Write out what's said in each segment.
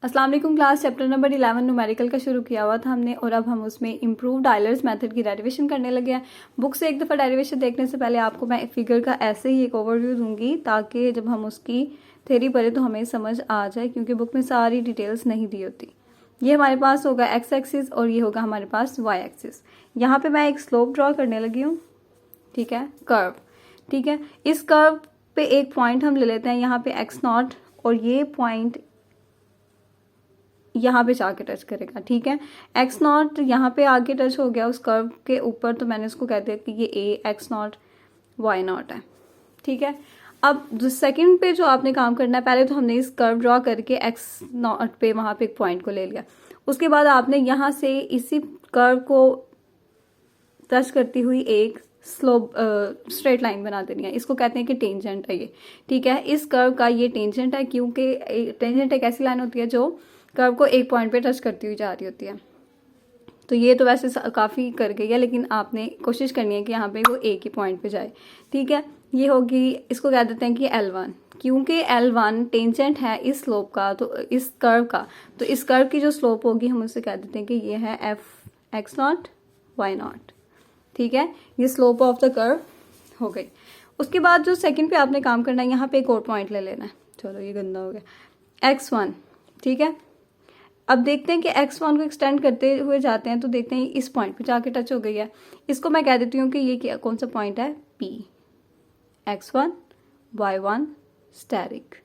अस्सलाम वालेकुम class chapter number 11 numerical का शुरू किया हुआ था हमने और अब हम उसमें इम्प्रूव्ड आयलर्स मेथड की डेरिवेशन करने लगे हैं। बुक से एक दफ़ा डेरिवेशन देखने से पहले आपको मैं फिगर का ऐसे ही एक ओवरव्यू दूंगी ताकि जब हम उसकी थ्योरी पढ़े तो हमें समझ आ जाए, क्योंकि बुक में सारी डिटेल्स नहीं दी होती। ये हमारे पास होगा एक्स एक्सिस और ये होगा हमारे पास वाई एक्सिस। यहाँ पर मैं एक स्लोप ड्रॉ करने लगी हूँ, ठीक है, कर्व, ठीक है। इस कर्व पे एक पॉइंट हम ले लेते हैं यहाँ पे एक्स नॉट, और ये पॉइंट यहाँ पे जाके टच करेगा, ठीक है। एक्स नॉट यहाँ पे आगे टच हो गया उस कर्व के ऊपर, तो मैंने इसको कह दिया कि ये ए एक्स नॉट वाई नॉट है, ठीक है। अब जो सेकंड पे जो आपने काम करना है, पहले तो हमने इस कर्व ड्रॉ करके एक्स नॉट पे वहाँ पे एक पॉइंट को ले लिया। उसके बाद आपने यहाँ से इसी कर्व को टच करती हुई एक स्लोप स्ट्रेट लाइन बना देनी है। इसको कहते हैं कि टेंजेंट है ये, ठीक है। इस कर्व का ये टेंजेंट है, क्योंकि टेंजेंट एक ऐसी लाइन होती है जो कर्व को एक पॉइंट पे टच करती हुई जा रही होती है। तो ये तो वैसे काफ़ी कर गई है, लेकिन आपने कोशिश करनी है कि यहाँ पे वो एक ही पॉइंट पे जाए, ठीक है। ये होगी, इसको कह देते हैं कि L1, क्योंकि L1 टेंजेंट है इस स्लोप का, तो इस कर्व का, तो इस कर्व की जो स्लोप होगी हम उसे कह देते हैं कि ये है F X naught Y naught, ठीक है। ये स्लोप ऑफ द कर्व हो गई। उसके बाद जो सेकंड पे आपने काम करना है, यहाँ पे एक और पॉइंट ले लेना है। चलो ये गंदा हो गया, x1, ठीक है। अब देखते हैं कि x1 को एक्सटेंड करते हुए जाते हैं, तो देखते हैं इस पॉइंट पे जाके टच हो गई है। इसको मैं कह देती हूँ कि ये क्या, कौन सा पॉइंट है, P, x1 y1 स्टेरिक,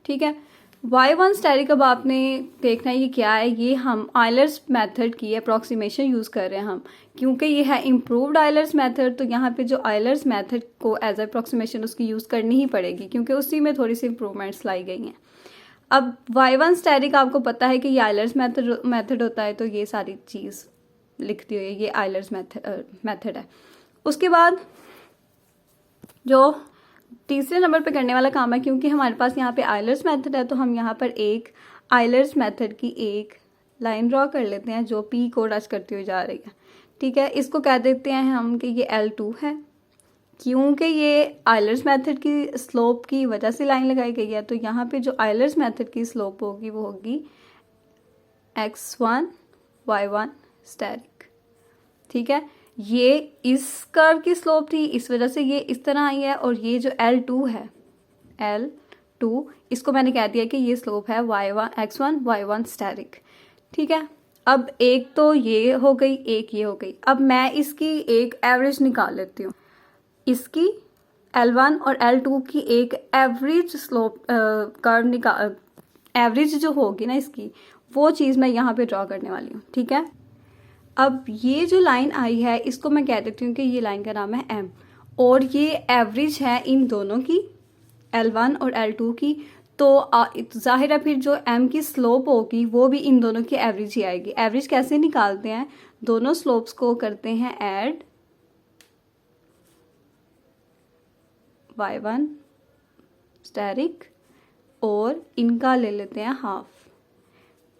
ठीक है। y1 स्टेरिक अब आपने देखना है ये क्या है। ये हम आयलर्स मेथड की अप्रॉक्सीमेशन यूज़ कर रहे हैं हम, क्योंकि ये है इम्प्रूव्ड आयलर्स मेथड। तो यहाँ पे जो आयलर्स मेथड को एज अप्रॉक्सीमेशन उसकी यूज़ करनी ही पड़ेगी, क्योंकि उसी में थोड़ी सी इंप्रूवमेंट्स लाई गई हैं। अब y1 स्टेरिक आपको पता है कि ये आयलर्स मेथड होता है, तो ये सारी चीज़ लिख दी हुई है, ये आयलर्स मेथड है। उसके बाद जो तीसरे नंबर पे करने वाला काम है, क्योंकि हमारे पास यहाँ पे आयलर्स मेथड है, तो हम यहाँ पर एक आयलर्स मेथड की एक लाइन ड्रॉ कर लेते हैं जो P को टच करती हुई जा रही है, ठीक है। इसको कह देते हैं हम कि ये L2 है, क्योंकि ये आयलर्स मेथड की स्लोप की वजह से लाइन लगाई गई है। तो यहाँ पे जो आयलर्स मेथड की स्लोप होगी वो होगी x1 y1 स्टेरिक, ठीक है। ये इस कर्व की स्लोप थी, इस वजह से ये इस तरह आई है, और ये जो L2 है, L2, इसको मैंने कह दिया कि ये स्लोप है y1 x1 y1 स्टेरिक, ठीक है। अब एक तो ये हो गई, एक ये हो गई। अब मैं इसकी एक एवरेज निकाल लेती हूँ, इसकी L1 और L2 की एक एवरेज स्लोप कर्व निकाल, एवरेज जो होगी ना इसकी, वो चीज़ मैं यहाँ पे ड्रॉ करने वाली हूँ, ठीक है। अब ये जो लाइन आई है, इसको मैं कह देती हूँ कि ये लाइन का नाम है M, और ये एवरेज है इन दोनों की, L1 और L2 की। तो जाहिर है फिर जो M की स्लोप होगी वो भी इन दोनों की एवरेज ही आएगी। एवरेज कैसे निकालते हैं, दोनों स्लोप्स को करते हैं ऐड, y1 स्टेरिक, और इनका ले लेते हैं हाफ।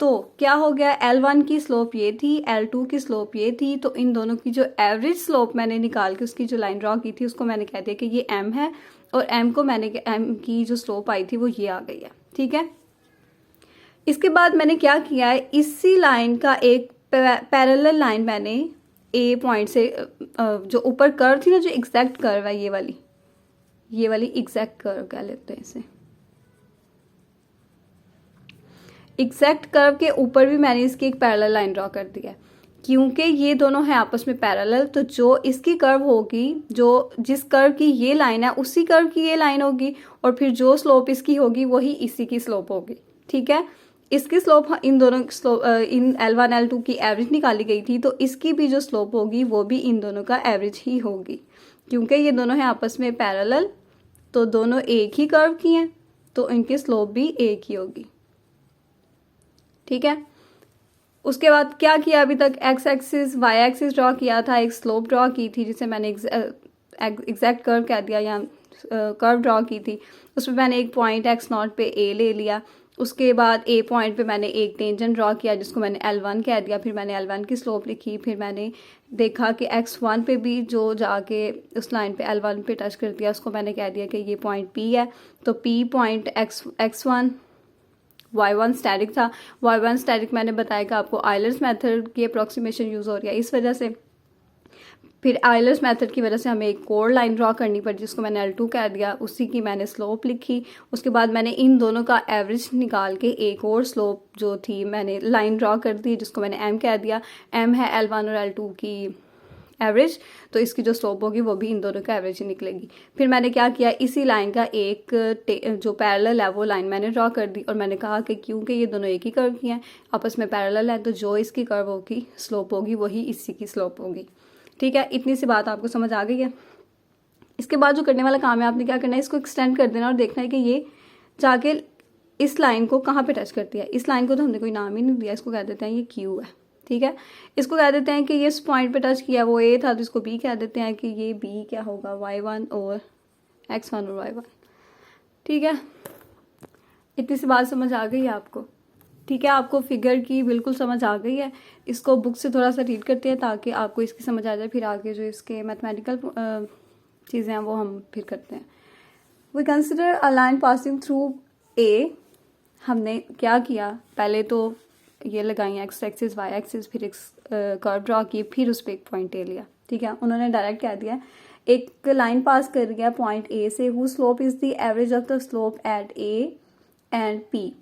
तो क्या हो गया, L1 की स्लोप ये थी, L2 की स्लोप ये थी, तो इन दोनों की जो एवरेज स्लोप मैंने निकाल के उसकी जो लाइन ड्रॉ की थी उसको मैंने कह दिया कि ये M है, और M को मैंने M की जो स्लोप आई थी वो ये आ गई है, ठीक है। इसके बाद मैंने क्या किया है, इसी लाइन का एक पैरेलल लाइन मैंने A पॉइंट से, जो ऊपर कर्व थी ना, जो एग्जैक्ट कर्व है, ये वाली एग्जैक्ट कर्व कह लेते हैं इसे। एग्जैक्ट कर्व के ऊपर भी मैंने इसकी एक पैरेलल लाइन ड्रॉ कर दी है, क्योंकि ये दोनों हैं आपस में पैरेलल। तो जो इसकी कर्व होगी, जो जिस कर्व की ये लाइन है उसी कर्व की ये लाइन होगी, और फिर जो स्लोप इसकी होगी वही इसी की स्लोप होगी, ठीक है। इसकी स्लोप इन दोनों स्लोप इन L1 L2 की एवरेज निकाली गई थी, तो इसकी भी जो स्लोप होगी वो भी इन दोनों का एवरेज ही होगी, क्योंकि ये दोनों हैं आपस में पैरेलल, तो दोनों एक ही कर्व की हैं, तो इनकी स्लोप भी एक ही होगी, ठीक है। उसके बाद क्या किया, अभी तक X axis Y axis draw किया था, एक स्लोप ड्रॉ की थी जिसे मैंने एग्जैक्ट कर्व कह दिया, या कर्व ड्रॉ की थी। उसमें मैंने एक पॉइंट एक्स नॉट पे ए ले लिया। उसके बाद ए पॉइंट पे मैंने एक टेंजेंट ड्रॉ किया जिसको मैंने L1 कह दिया। फिर मैंने L1 की स्लोप लिखी। फिर मैंने देखा कि x1 पे भी जो जाके उस लाइन पे L1 पे टच कर दिया उसको मैंने कह दिया कि ये पॉइंट P है। तो P point x1 y1 static था। y1 स्टैटिक मैंने बताया कि आपको आयलर्स मेथड की अप्रॉक्सीमेशन यूज़ हो रही है, इस वजह से फिर आयलर्स मेथड की वजह से हमें एक कोर लाइन ड्रॉ करनी पड़ी जिसको मैंने L2 कह दिया, उसी की मैंने स्लोप लिखी। उसके बाद मैंने इन दोनों का एवरेज निकाल के एक और स्लोप जो थी मैंने लाइन ड्रॉ कर दी जिसको मैंने M कह दिया। M है L1 और L2 की एवरेज, तो इसकी जो स्लोप होगी वो भी इन दोनों का एवरेज ही निकलेगी। फिर मैंने क्या किया, इसी लाइन का एक जो पैरेलल है वो लाइन मैंने ड्रॉ कर दी और मैंने कहा कि क्योंकि ये दोनों एक ही कर्व की हैं, आपस में पैरेलल है, तो जो इसकी कर्व होगी स्लोप होगी वही इसी की स्लोप होगी। ठीक है, इतनी सी बात आपको समझ आ गई है। इसके बाद जो करने वाला काम है, आपने क्या करना है, इसको एक्सटेंड कर देना और देखना है कि ये जाके इस लाइन को कहाँ पे टच करती है। इस लाइन को तो हमने कोई नाम ही नहीं दिया, इसको कह देते हैं ये क्यू है। ठीक है, इसको कह देते हैं कि ये इस पॉइंट पे टच किया वो ए था, तो इसको बी कह देते हैं कि ये बी क्या होगा, y1 और x1 और y1। ठीक है, इतनी सी बात समझ आ गई है आपको। ठीक है, आपको फिगर की बिल्कुल समझ आ गई है। इसको बुक से थोड़ा सा रीड करते हैं ताकि आपको इसकी समझ आ जाए, फिर आगे जो इसके मैथमेटिकल चीज़ें हैं वो हम फिर करते हैं। We consider a line passing through A. हमने क्या किया, पहले तो ये लगाई एक्स एक्सिस वाई एक्सिस, फिर एक कर्व ड्रॉ की, फिर उस पर एक पॉइंट ए लिया। ठीक है, उन्होंने डायरेक्ट कह दिया एक लाइन पास कर दिया पॉइंट ए से, who slope is the average of the slope eight A and P.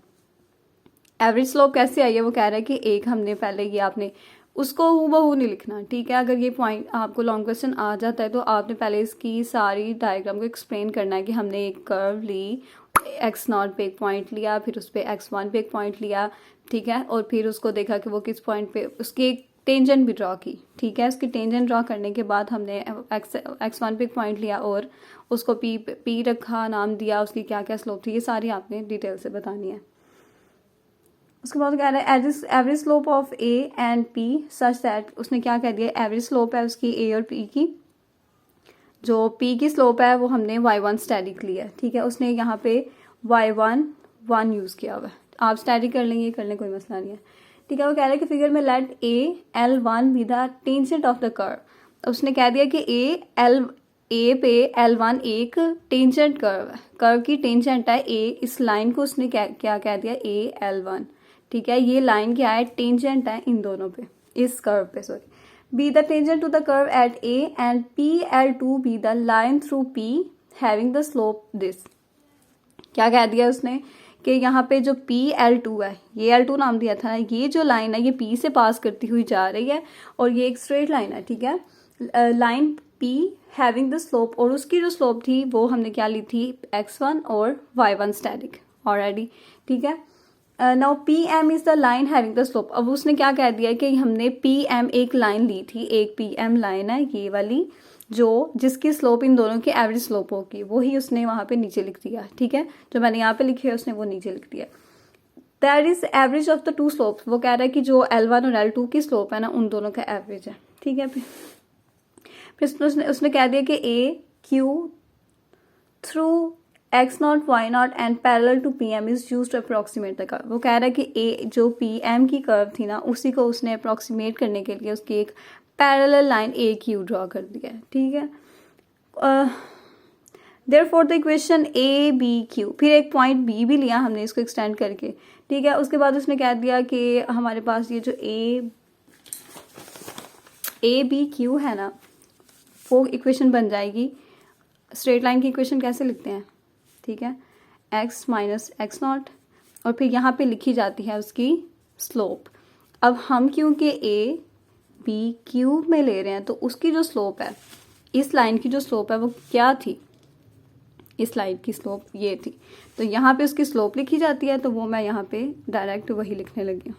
Average slope कैसे आई है, वो कह रहा है कि एक हमने पहले ये आपने उसको हूबहू नहीं लिखना। ठीक है, अगर ये पॉइंट आपको लॉन्ग क्वेश्चन आ जाता है तो आपने पहले इसकी सारी डायग्राम को एक्सप्लेन करना है कि हमने एक कर्व ली, x0 पे एक पॉइंट लिया, फिर उस पर x1 पे एक पॉइंट लिया। ठीक है, और फिर उसको देखा कि वो किस पॉइंट पे, उसकी एक टेंजेंट भी ड्रॉ की। ठीक है, उसकी टेंजेंट ड्रॉ करने के बाद हमने x1 पे एक पॉइंट लिया और उसको p रखा, नाम दिया, उसकी क्या क्या स्लोप थी, ये सारी आपने डिटेल से बतानी है। उसके बाद कह रहा है average slope of A and P such that, उसने क्या कह दिया, एवरेज स्लोप है उसकी ए और पी की, जो पी की स्लोप है वो हमने y1 स्टैटिक लिया है। ठीक है, उसने यहाँ पे y1 1 यूज़ किया हुआ है, आप स्टैटिक कर लेंगे, कर लें, कोई मसला नहीं है। ठीक है, वो कह रहा है कि फिगर में let A L1 be the tangent of the curve. उसने कह दिया कि ए पे L1 एक टेंजेंट कर्व है, कर्व की टेंजेंट है ए, इस लाइन को उसने क्या कह दिया, ए L1। ठीक है, ये लाइन क्या है, टेंजेंट है इन दोनों पे, इस कर्व पे, sorry. Be the tangent to the curve at A and PL2 be the line through P having the slope this. क्या कह दिया उसने कि यहाँ पे जो PL2 है, ये L2 नाम दिया था ना, ये जो लाइन है ये P से पास करती हुई जा रही है और ये एक स्ट्रेट लाइन है। ठीक है, line P having the slope, और उसकी जो स्लोप थी वो हमने क्या ली थी, x1 और y1 स्टैटिक ऑलरेडी। ठीक है, now PM is the line having the slope. अब उसने क्या कह दिया कि हमने PM एक लाइन ली थी, एक PM लाइन है ये वाली, जो जिसकी स्लोप इन दोनों की एवरेज स्लोप होगी, वही उसने वहाँ पे नीचे लिख दिया। ठीक है, जो मैंने यहाँ पे लिखी है उसने वो नीचे लिख दिया। That is average of the two slopes. वो कह रहा है कि जो L1 और L2 की स्लोप है ना, उन दोनों का एवरेज है। ठीक है, फिर उसने कह दिया कि A Q through x0 y0 and parallel to PM is used to approximate the curve. वो कह रहा है कि ए जो PM की कर्व थी ना, उसी को उसने अप्रॉक्सीमेट करने के लिए उसकी एक parallel line A Q draw कर दिया है। ठीक है, therefore the equation A B Q, फिर एक पॉइंट बी भी लिया हमने इसको एक्सटेंड करके। ठीक है, उसके बाद उसने कह दिया कि हमारे पास ये जो ए बी क्यू है ना, वो इक्वेशन बन जाएगी, स्ट्रेट लाइन की इक्वेशन कैसे लिखते हैं। ठीक है, x माइनस x0, और फिर यहाँ पे लिखी जाती है उसकी स्लोप। अब हम क्योंकि ए बी क्यू में ले रहे हैं तो उसकी जो स्लोप है, इस लाइन की जो स्लोप है वो क्या थी, इस लाइन की स्लोप ये थी, तो यहाँ पे उसकी स्लोप लिखी जाती है, तो वो मैं यहाँ पे डायरेक्ट वही लिखने लगी हूँ।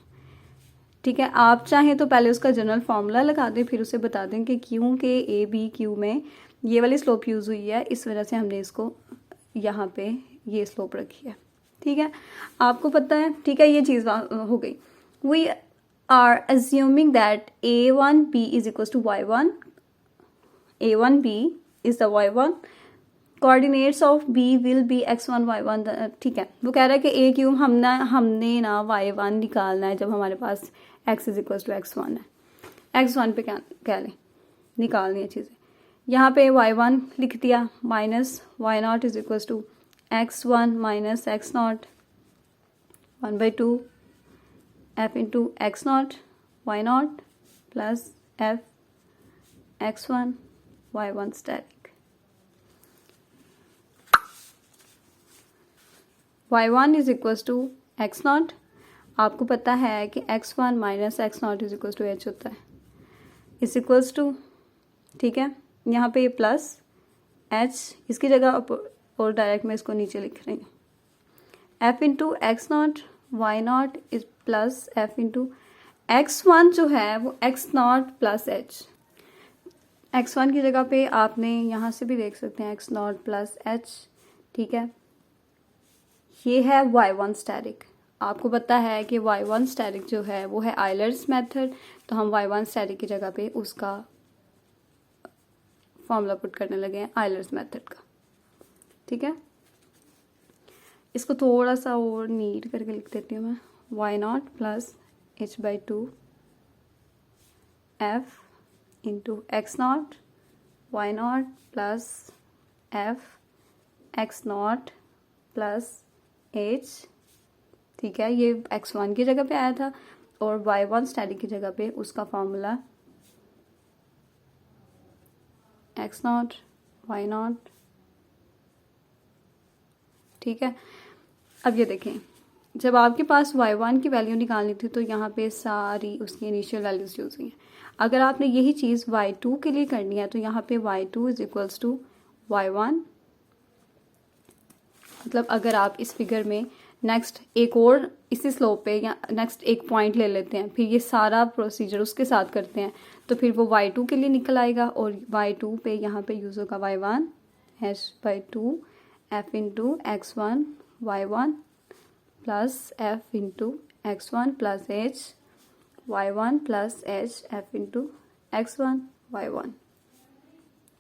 ठीक है, आप चाहें तो पहले उसका जनरल फॉर्मूला लगा दें, फिर उसे बता दें कि क्योंकि ए बी क्यू में ये वाली स्लोप यूज़ हुई है, इस वजह से हमने इसको यहाँ पे ये स्लोप रखी है। ठीक है, आपको पता है। ठीक है, ये चीज़ हो गई। We are assuming that A1B is equal to y1, A1B is the y1, coordinates of B will be x1 y1। ठीक है, वो कह रहा है कि ए क्यू हमने ना y1 निकालना है जब हमारे पास x is equal to x1 है। x1 पे क्या लें, निकालनी है चीज़ें। यहाँ पे y1 लिख दिया, minus y0 is equal to x1 minus x0, 1/2 f into X naught Y naught plus f x1 y1 static. y1 is equals to X naught. आपको पता है कि x1 minus X naught is equals to h होता है, is equals to, ठीक है, यहाँ पे ये प्लस h इसकी जगह और डायरेक्ट मैं इसको नीचे लिख रही हूँ। f into X naught Y naught is plus f into x1 जो है वो x not plus h। x1 की जगह पे आपने यहाँ से भी देख सकते हैं x नॉट प्लस h, ठीक है। ये है y1 स्टैटिक। आपको पता है कि y1 स्टैटिक जो है वो है आयलर्स मेथड, तो हम y1 स्टैटिक की जगह पे उसका फॉर्मूला पुट करने लगे हैं आयलर्स मेथड का, ठीक है। इसको थोड़ा सा और नीट करके लिख देती हूँ मैं, y naught plus h/2 f into X naught Y naught plus f X naught plus h, ठीक है। ये x1 की जगह पे आया था और y1 स्टैटिक की जगह पे उसका formula X naught Y naught, ठीक है। अब ये देखें, जब आपके पास y1 की वैल्यू निकालनी थी तो यहाँ पे सारी उसकी इनिशियल वैल्यूज यूज हुई हैं। अगर आपने यही चीज़ y2 के लिए करनी है तो यहाँ पे y2 is equals to y1। मतलब अगर आप इस फिगर में नेक्स्ट एक और इसी स्लोप पे या नेक्स्ट एक पॉइंट ले लेते हैं, फिर ये सारा प्रोसीजर उसके साथ करते हैं, तो फिर वो y2 के लिए निकल आएगा और y2 पे यहाँ पे यूज़ होगा y1 h/2 f into x1 y1 plus f into x1 plus h y1 plus h f into x1 y1,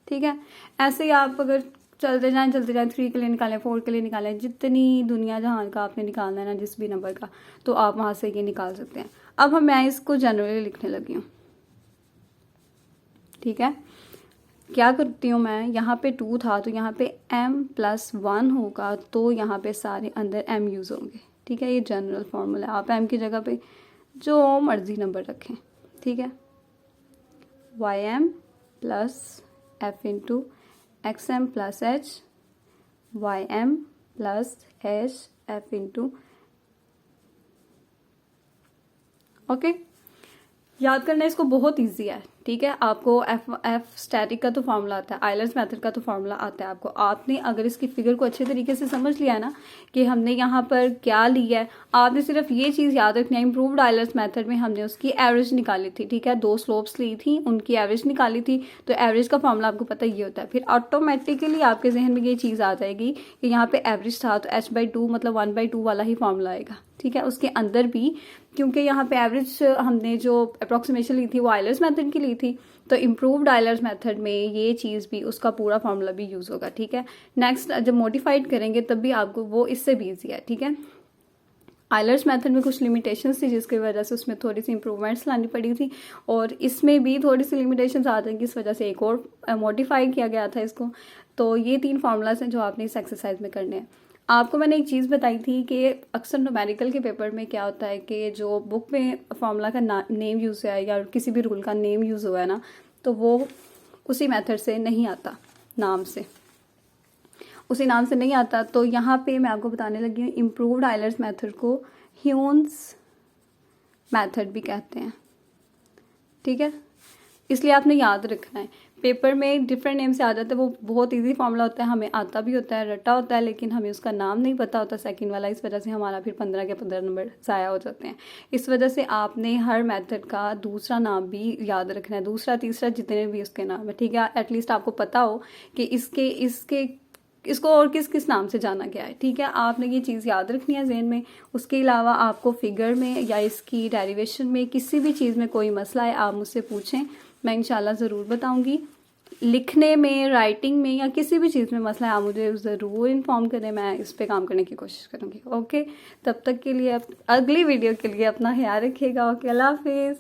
ठीक है। ऐसे ही आप अगर चलते जाएं 3 के लिए निकालें, 4 के लिए निकालें, जितनी दुनिया जहान का आपने निकालना है ना जिस भी नंबर का, तो आप वहाँ से ये निकाल सकते हैं। अब मैं इसको जनरली लिखने लगी हूँ, ठीक है। क्या करती हूँ मैं, यहाँ पे 2 था तो यहाँ पे m+1 होगा, तो यहाँ पे सारे अंदर m यूज़ होंगे, ठीक है। ये जनरल फॉर्मूला है, आप m की जगह पे जो मर्जी नंबर रखें, ठीक है। ym plus f into xm plus h ym plus h f into, okay. याद करना इसको बहुत इजी है, ठीक है। आपको एफ स्टैटिक का तो फॉर्मूला आता है, आयलर्स मेथड का तो फॉर्मूला आता है आपको। आपने अगर इसकी फिगर को अच्छे तरीके से समझ लिया है ना कि हमने यहाँ पर क्या लिया है, आपने सिर्फ ये चीज़ याद रखनी है, इम्प्रूव्ड आयलर्स मेथड में हमने उसकी एवरेज निकाली थी, ठीक है। 2 स्लोप्स ली थी, उनकी एवरेज निकाली थी, तो एवरेज का फॉर्मूला आपको पता ये होता है। फिर ऑटोमेटिकली आपके जहन में ये चीज़ आ जाएगी कि यहाँ पे एवरेज था तो h/2 मतलब 1/2 वाला ही फॉर्मूला आएगा, ठीक है। उसके अंदर भी क्योंकि यहाँ पे एवरेज हमने जो अप्रॉक्सीमेशन ली थी वो आयलर्स मेथड की ली थी, तो इम्प्रूव्ड आयलर्स मेथड में ये चीज़ भी उसका पूरा फॉर्मूला भी यूज़ होगा, ठीक है। नेक्स्ट जब मॉडिफाइड करेंगे तब भी आपको वो इससे भी ईजी है, ठीक है। आयलर्स मेथड में कुछ लिमिटेशंस थी जिसकी वजह से उसमें थोड़ी सी इंप्रूवमेंट्स लानी पड़ी थी, और इसमें भी थोड़ी सी लिमिटेशंस आ जाएंगी, इस वजह से एक और मॉडिफाई किया गया था इसको। तो ये 3 फार्मूलाज हैं जो आपने इस एक्सरसाइज में करने हैं। आपको मैंने एक चीज़ बताई थी कि अक्सर न्यूमेरिकल के पेपर में क्या होता है कि जो बुक में फार्मूला का नेम यूज़ है या किसी भी रूल का नेम यूज़ हुआ है ना, तो वो उसी मेथड से नहीं आता, उसी नाम से नहीं आता। तो यहाँ पे मैं आपको बताने लगी हूँ इम्प्रूव्ड आयलर्स मेथड को ह्यून्स मेथड भी कहते हैं, ठीक है। इसलिए आपने याद रखना है, पेपर में डिफरेंट नेम से आ जाता है, वो बहुत इजी फॉर्मूला होता है, हमें आता भी होता है, रटा होता है, लेकिन हमें उसका नाम नहीं पता होता सेकंड वाला, इस वजह से हमारा फिर 15 के 15 नंबर ज़ाया हो जाते हैं। इस वजह से आपने हर मेथड का दूसरा नाम भी याद रखना है, दूसरा तीसरा जितने भी उसके नाम है, ठीक है। एटलीस्ट आपको पता हो कि इसको और किस किस नाम से जाना गया है, ठीक है। आपने ये चीज़ याद रखनी है ज़हन में। उसके अलावा आपको फिगर में या इसकी डेरिवेशन में किसी भी चीज़ में कोई मसला है आप मुझसे पूछें, मैं इंशाल्लाह ज़रूर बताऊंगी। लिखने में, राइटिंग में या किसी भी चीज़ में मसला है आप मुझे ज़रूर इन्फॉर्म करें, मैं इस पे काम करने की कोशिश करूँगी, ओके। तब तक के लिए अगली वीडियो के लिए अपना ख्याल रखिएगा, ओके। अल्लाह हाफिज़।